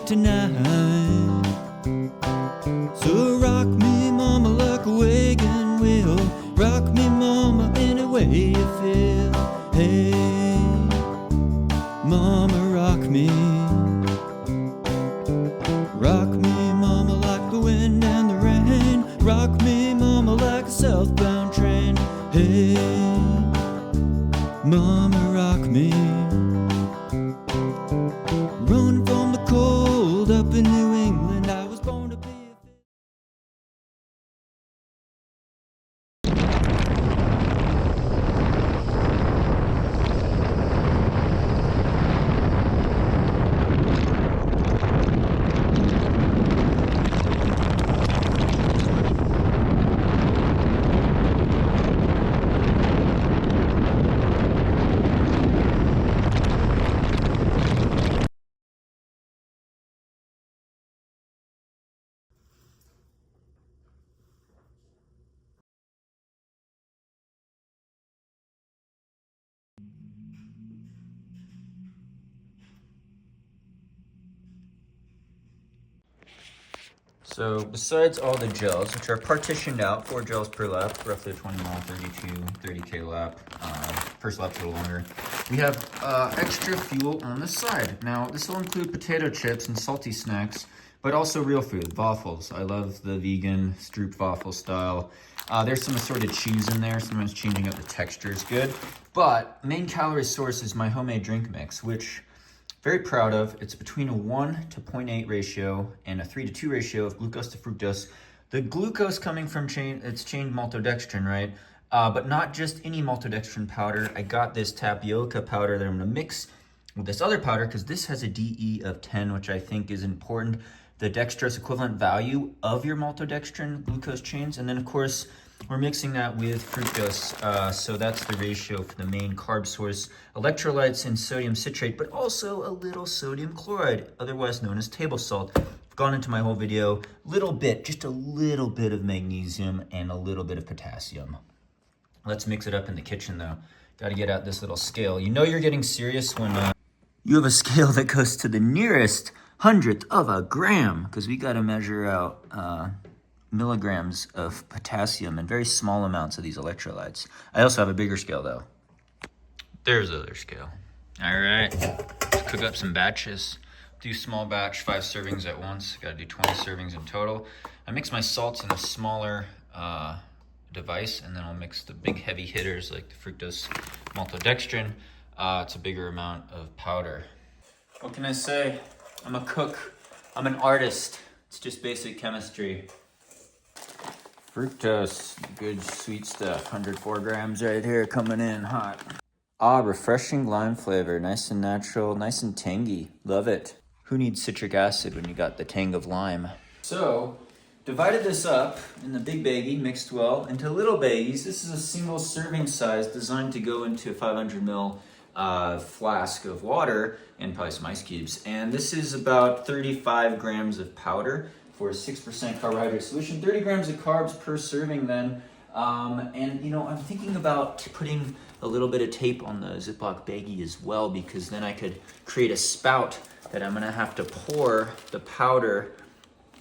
tonight. So rock me, mama, like a wagon wheel. Rock me, mama, any way you feel. Hey, mama, rock me. Rock me, mama, like the wind and the rain. Rock me, mama, like a southbound train. Hey, mama, rock me. Running from the cold up in New England, I was born to be a... So besides all the gels, which are partitioned out, 4 gels per lap, roughly a 20 mile, 30K lap, first lap's a little longer, we have extra fuel on the side. Now, this will include potato chips and salty snacks, but also real food, waffles. I love the vegan Stroop waffle style. There's some assorted cheese in there, sometimes changing up the texture is good. But main calorie source is my homemade drink mix, which very proud of. It's between a 1 to 0.8 ratio and a 3 to 2 ratio of glucose to fructose. The glucose coming from chained maltodextrin, right? But not just any maltodextrin powder. I got this tapioca powder that I'm gonna mix with this other powder because this has a DE of 10, which I think is important. The dextrose equivalent value of your maltodextrin glucose chains. And then of course, we're mixing that with fructose, so that's the ratio for the main carb source. Electrolytes and sodium citrate, but also a little sodium chloride, otherwise known as table salt. I've gone into my whole video, just a little bit of magnesium and a little bit of potassium. Let's mix it up in the kitchen though. Got to get out this little scale. You know you're getting serious when you have a scale that goes to the nearest hundredth of a gram, because we got to measure out milligrams of potassium and very small amounts of these electrolytes. I also have a bigger scale though. There's the other scale. All right, let's cook up some batches. Do small batch, 5 servings at once. Gotta do 20 servings in total. I mix my salts in a smaller device, and then I'll mix the big heavy hitters like the fructose maltodextrin. It's a bigger amount of powder. What can I say? I'm a cook, I'm an artist. It's just basic chemistry. Fructose, good sweet stuff. 104 grams right here coming in hot. Refreshing lime flavor. Nice and natural, nice and tangy. Love it. Who needs citric acid when you got the tang of lime? So, divided this up in the big baggie, mixed well, into little baggies. This is a single serving size designed to go into a 500 ml flask of water and probably some ice cubes. And this is about 35 grams of powder for a 6% carbohydrate solution, 30 grams of carbs per serving then. And you know, I'm thinking about putting a little bit of tape on the Ziploc baggie as well, because then I could create a spout that I'm gonna have to pour the powder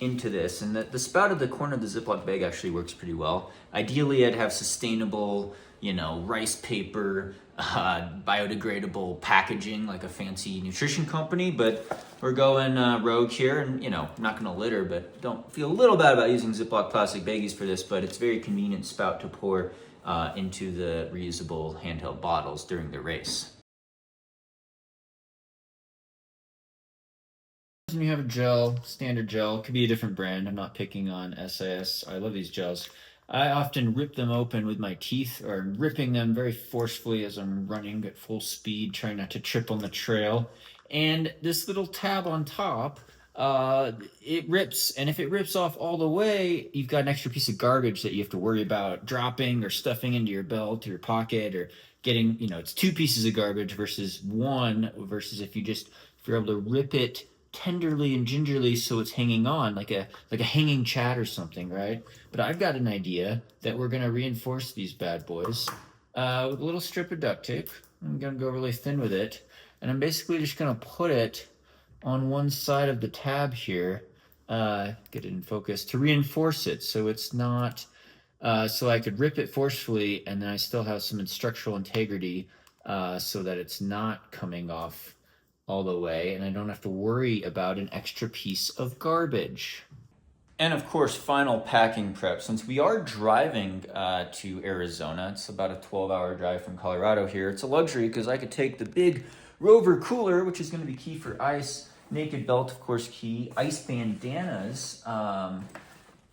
into this. And the spout at the corner of the Ziploc bag actually works pretty well. Ideally, I'd have sustainable, you know, rice paper, biodegradable packaging like a fancy nutrition company, but we're going rogue here, and you know, I'm not gonna litter, but don't feel a little bad about using Ziploc plastic baggies for this, but it's a very convenient spout to pour into the reusable handheld bottles during the race. When you have a gel, standard gel, could be a different brand. I'm not picking on SAS. I love these gels. I often rip them open with my teeth, or ripping them very forcefully as I'm running at full speed, trying not to trip on the trail. And this little tab on top, it rips. And if it rips off all the way, you've got an extra piece of garbage that you have to worry about dropping or stuffing into your belt or your pocket, or getting, you know, it's 2 pieces of garbage versus 1, versus if you're able to rip it tenderly and gingerly so it's hanging on like a hanging chat or something, right? But I've got an idea that we're gonna reinforce these bad boys with a little strip of duct tape. I'm gonna go really thin with it, and I'm basically just gonna put it on one side of the tab here, get it in focus, to reinforce it so it's not, so I could rip it forcefully and then I still have some structural integrity so that it's not coming off all the way and I don't have to worry about an extra piece of garbage. And of course, final packing prep. Since we are driving to Arizona, it's about a 12-hour drive from Colorado here. It's a luxury because I could take the big Rover cooler, which is going to be key for ice. Naked belt, of course, key. Ice bandanas.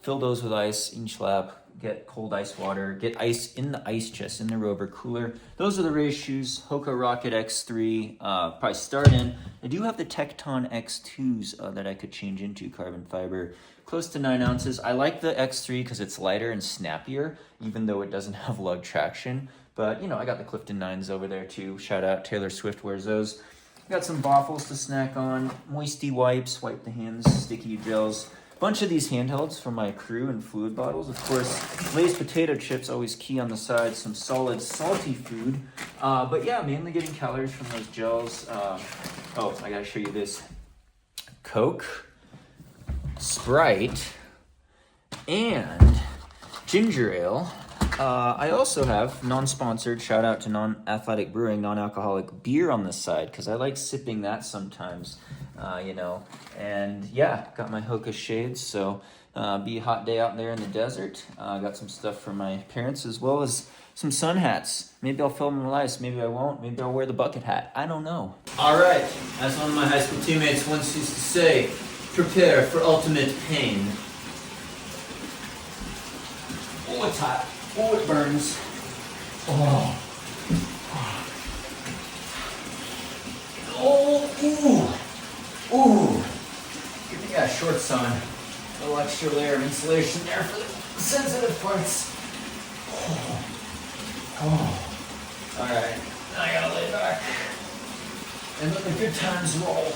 Fill those with ice each lap. Get cold ice water. Get ice in the ice chest in the Rover cooler. Those are the race shoes. Hoka Rocket X3. Probably start in. I do have the Tecton X2s that I could change into carbon fiber. Close to 9 ounces. I like the X3 because it's lighter and snappier, even though it doesn't have lug traction. But, you know, I got the Clifton 9s over there too. Shout out, Taylor Swift wears those. Got some waffles to snack on. Moisty wipes, wipe the hands, sticky gels. Bunch of these handhelds for my crew and fluid bottles. Of course, Lay's potato chips, always key on the side. Some solid, salty food. But yeah, mainly getting calories from those gels. Oh, I gotta show you this. Coke, Sprite, and ginger ale. I also have non-sponsored, shout out to Non-Athletic Brewing, non-alcoholic beer on the side because I like sipping that sometimes, you know. And yeah, got my Hoka shades, so be a hot day out there in the desert. Got some stuff for my parents as well as some sun hats. Maybe I'll film them with ice, maybe I won't. Maybe I'll wear the bucket hat. I don't know. All right, as one of my high school teammates once used to say, prepare for ultimate pain. Oh, it's hot. Oh, it burns. Oh. Oh, ooh. Ooh. Give me shorts on. A little extra layer of insulation there for the sensitive parts. Oh. Oh. All right. Now I gotta lay back and let the good times roll.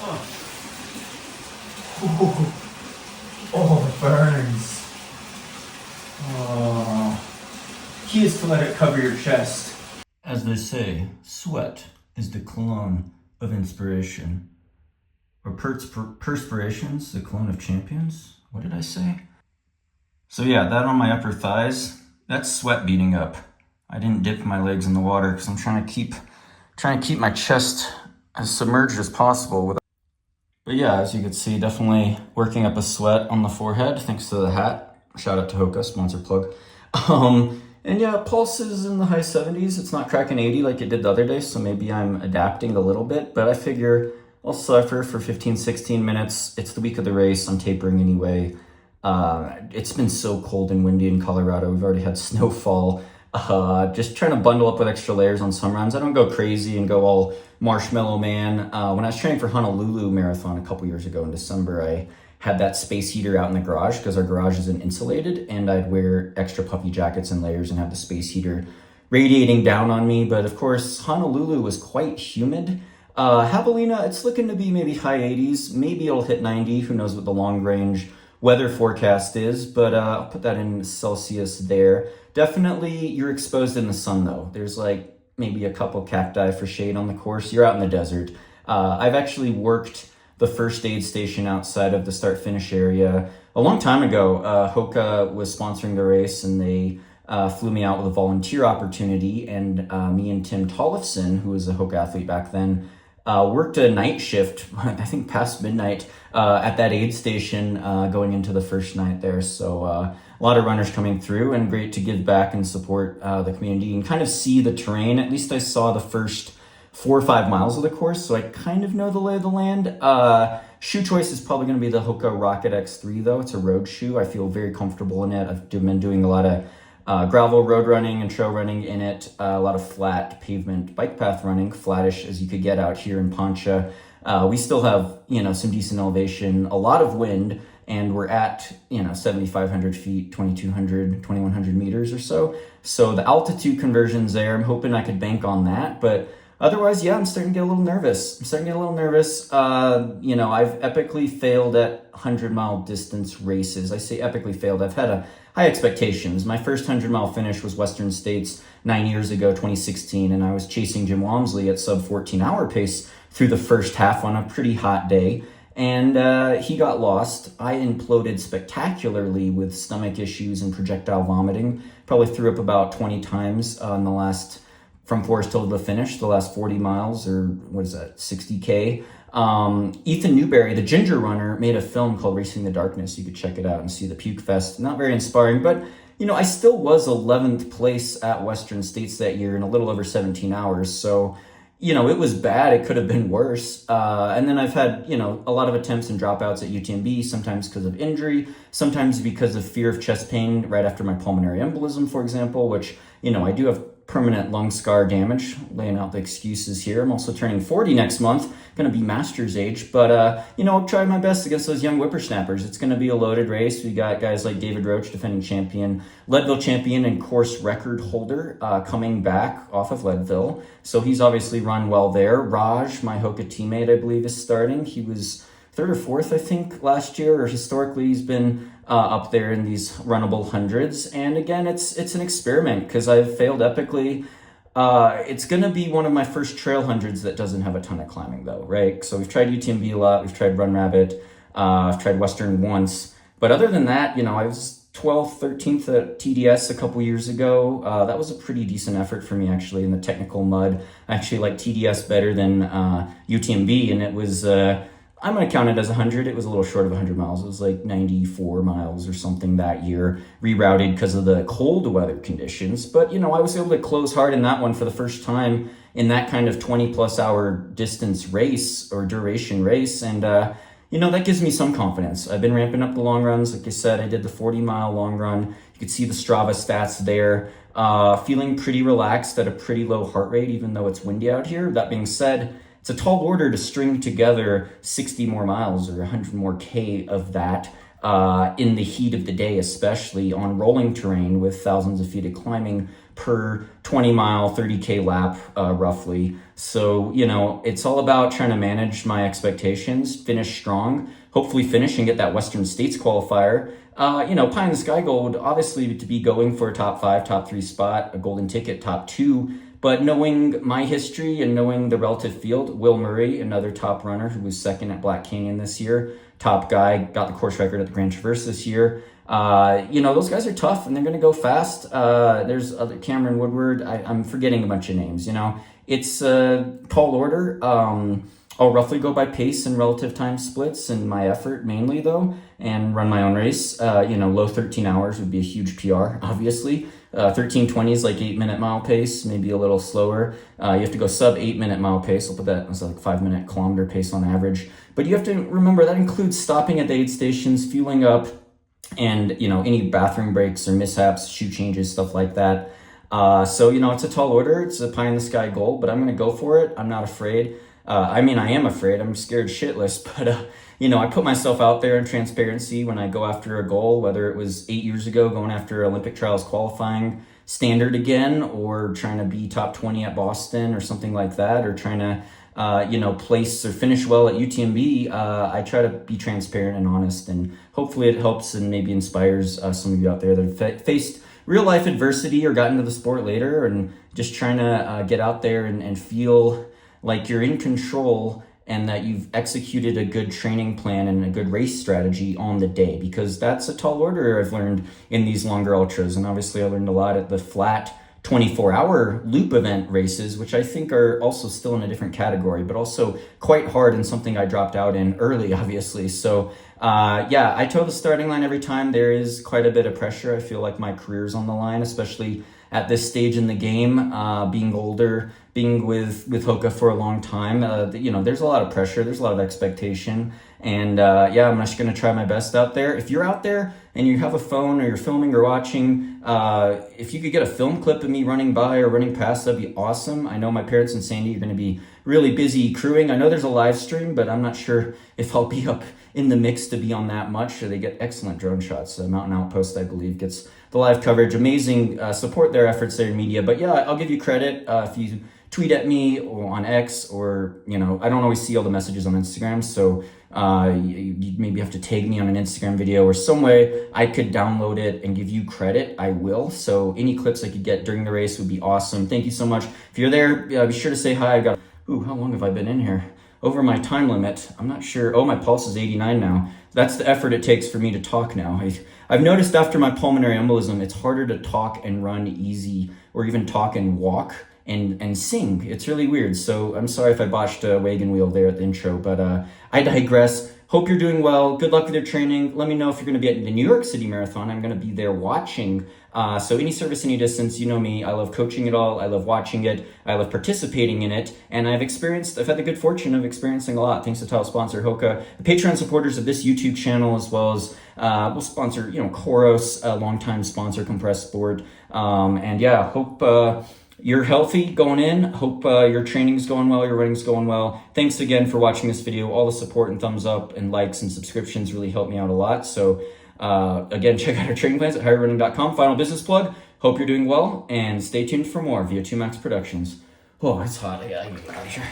Oh. Ooh. Oh, it burns. Oh. Key is to let it cover your chest. As they say, sweat is the cologne of inspiration. Or perspiration's the cologne of champions? What did I say? So yeah, that on my upper thighs, that's sweat beating up. I didn't dip my legs in the water because I'm trying to keep my chest as submerged as possible. But yeah, as you can see, definitely working up a sweat on the forehead thanks to the hat. Shout out to Hoka, sponsor plug. And yeah, pulse is in the high 70s. It's not cracking 80 like it did the other day, so maybe I'm adapting a little bit, but I figure I'll suffer for 15, 16 minutes. It's the week of the race. I'm tapering anyway. It's been so cold and windy in Colorado. We've already had snowfall. Just trying to bundle up with extra layers on some runs. I don't go crazy and go all marshmallow man. When I was training for Honolulu Marathon a couple years ago in December, I had that space heater out in the garage because our garage isn't insulated, and I'd wear extra puffy jackets and layers and have the space heater radiating down on me. But of course, Honolulu was quite humid. Javelina, it's looking to be maybe high 80s. Maybe it'll hit 90. Who knows what the long range weather forecast is, but I'll put that in Celsius there. Definitely you're exposed in the sun though. There's like maybe a couple cacti for shade on the course. You're out in the desert. I've actually worked the first aid station outside of the start finish area a long time ago. Hoka was sponsoring the race and they flew me out with a volunteer opportunity, and me and Tim Tollefson, who was a Hoka athlete back then, worked a night shift, I think past midnight, at that aid station going into the first night there. So a lot of runners coming through, and great to give back and support the community and kind of see the terrain. At least I saw the first 4 or 5 miles of the course, so I kind of know the lay of the land. Shoe choice is probably going to be the Hoka Rocket X3 though. It's a road shoe. I feel very comfortable in it. I've been doing a lot of gravel road running and trail running in it, a lot of flat pavement bike path running, flattish as you could get out here in Poncha. We still have, some decent elevation, a lot of wind, and we're at, 7,500 feet, 2,200, 2,100 meters or so. So the altitude conversion's there. I'm hoping I could bank on that, but otherwise, yeah, I'm starting to get a little nervous. I've epically failed at 100-mile distance races. I say epically failed. I've had high expectations. My first 100-mile finish was Western States 9 years ago, 2016, and I was chasing Jim Walmsley at sub 14-hour pace through the first half on a pretty hot day. And he got lost. I imploded spectacularly with stomach issues and projectile vomiting. Probably threw up about 20 times on the last, from Forest Hill to the finish, the last 40 miles, or what is that, 60K. Ethan Newberry, the ginger runner, made a film called Racing the Darkness. You could check it out and see the puke fest. Not very inspiring, but I still was 11th place at Western States that year in a little over 17 hours. So, it was bad. It could have been worse. And then I've had, a lot of attempts and dropouts at UTMB, sometimes because of injury, sometimes because of fear of chest pain right after my pulmonary embolism, for example, which, I do have permanent lung scar damage, laying out the excuses here. I'm also turning 40 next month, going to be master's age, but I'll try my best against those young whippersnappers. It's going to be a loaded race. We got guys like David Roach, defending champion, Leadville champion and course record holder, coming back off of Leadville, so he's obviously run well there. Raj, my Hoka teammate, I believe, is starting. He was third or fourth, I think, last year, or historically he's been up there in these runnable hundreds. And again, it's an experiment because I've failed epically. It's going to be one of my first trail hundreds that doesn't have a ton of climbing though, right? So we've tried UTMB a lot, we've tried Run Rabbit, I've tried Western once. But other than that, I was 12th, 13th at TDS a couple years ago. That was a pretty decent effort for me, actually, in the technical mud. I actually like TDS better than UTMB, and it was... I'm going to count it as 100. It was a little short of 100 miles. It was like 94 miles or something that year, rerouted because of the cold weather conditions. But, I was able to close hard in that one for the first time in that kind of 20-plus hour distance race or duration race. And, that gives me some confidence. I've been ramping up the long runs. Like I said, I did the 40-mile long run. You could see the STRAVA stats there. Feeling pretty relaxed at a pretty low heart rate, even though it's windy out here. That being said, it's a tall order to string together 60 more miles or 100 more K of that in the heat of the day, especially on rolling terrain with thousands of feet of climbing per 20-mile, 30K lap, roughly. So, it's all about trying to manage my expectations, finish strong, hopefully finish and get that Western States qualifier. Pie in the sky goal would obviously to be going for a top 5, top 3 spot, a golden ticket, top 2. But knowing my history and knowing the relative field, Will Murray, another top runner who was second at Black Canyon this year, top guy, got the course record at the Grand Traverse this year. Those guys are tough and they're going to go fast. There's other Cameron Woodward. I'm forgetting a bunch of names. It's a tall order. I'll roughly go by pace and relative time splits and my effort mainly though, and run my own race. Low 13 hours would be a huge PR, obviously. 13:20 is like 8-minute mile pace, maybe a little slower. You have to go sub 8-minute mile pace. I'll put that as like 5-minute kilometer pace on average. But you have to remember that includes stopping at the aid stations, fueling up, and any bathroom breaks or mishaps, shoe changes, stuff like that. So it's a tall order. It's a pie in the sky goal, but I'm going to go for it. I'm not afraid. I am afraid. I'm scared shitless, but I put myself out there in transparency when I go after a goal, whether it was 8 years ago going after Olympic trials qualifying standard again, or trying to be top 20 at Boston or something like that, or trying to place or finish well at UTMB. I try to be transparent and honest, and hopefully it helps and maybe inspires some of you out there that have faced real life adversity or got into the sport later and just trying to get out there and feel like you're in control and that you've executed a good training plan and a good race strategy on the day, because that's a tall order I've learned in these longer ultras. And obviously I learned a lot at the flat 24-hour loop event races, which I think are also still in a different category, but also quite hard and something I dropped out in early, obviously. So I toe the starting line every time. There is quite a bit of pressure. I feel like my career's on the line, especially at this stage in the game, being older, being with Hoka for a long time. There's a lot of pressure, there's a lot of expectation, and I'm just going to try my best out there. If you're out there and you have a phone or you're filming or watching, if you could get a film clip of me running by or running past, that'd be awesome. I know my parents and Sandy are going to be really busy crewing. I know there's a live stream, but I'm not sure if I'll be up in the mix to be on that much. They get excellent drone shots. Mountain Outpost, I believe, gets the live coverage. Amazing support their efforts there in media. But yeah, I'll give you credit if you tweet at me or on X, or, you know, I don't always see all the messages on Instagram. So you maybe have to tag me on an Instagram video or some way I could download it and give you credit. I will. So any clips I could get during the race would be awesome. Thank you so much. If you're there, be sure to say hi. I got, how long have I been in here? Over my time limit. I'm not sure. Oh, my pulse is 89 now. That's the effort it takes for me to talk now. I've noticed after my pulmonary embolism, it's harder to talk and run easy, or even talk and walk and sing. It's really weird. So I'm sorry if I botched a wagon wheel there at the intro, but I digress. Hope you're doing well. Good luck with your training. Let me know if you're going to be at the New York City Marathon. I'm going to be there watching. So any service, any distance, you know me. I love coaching it all. I love watching it. I love participating in it. And I've had the good fortune of experiencing a lot. Thanks to title sponsor Hoka, the Patreon supporters of this YouTube channel, as well as we'll sponsor, Koros, a longtime sponsor, Compressed Sport. And yeah, hope you're healthy going in. Hope your training's going well, your running's going well. Thanks again for watching this video. All the support and thumbs up and likes and subscriptions really help me out a lot. So again, check out our training plans at highrounning.com. Final business plug. Hope you're doing well, and stay tuned for more via 2Max Productions. Oh, it's hot. I gotta get out of here.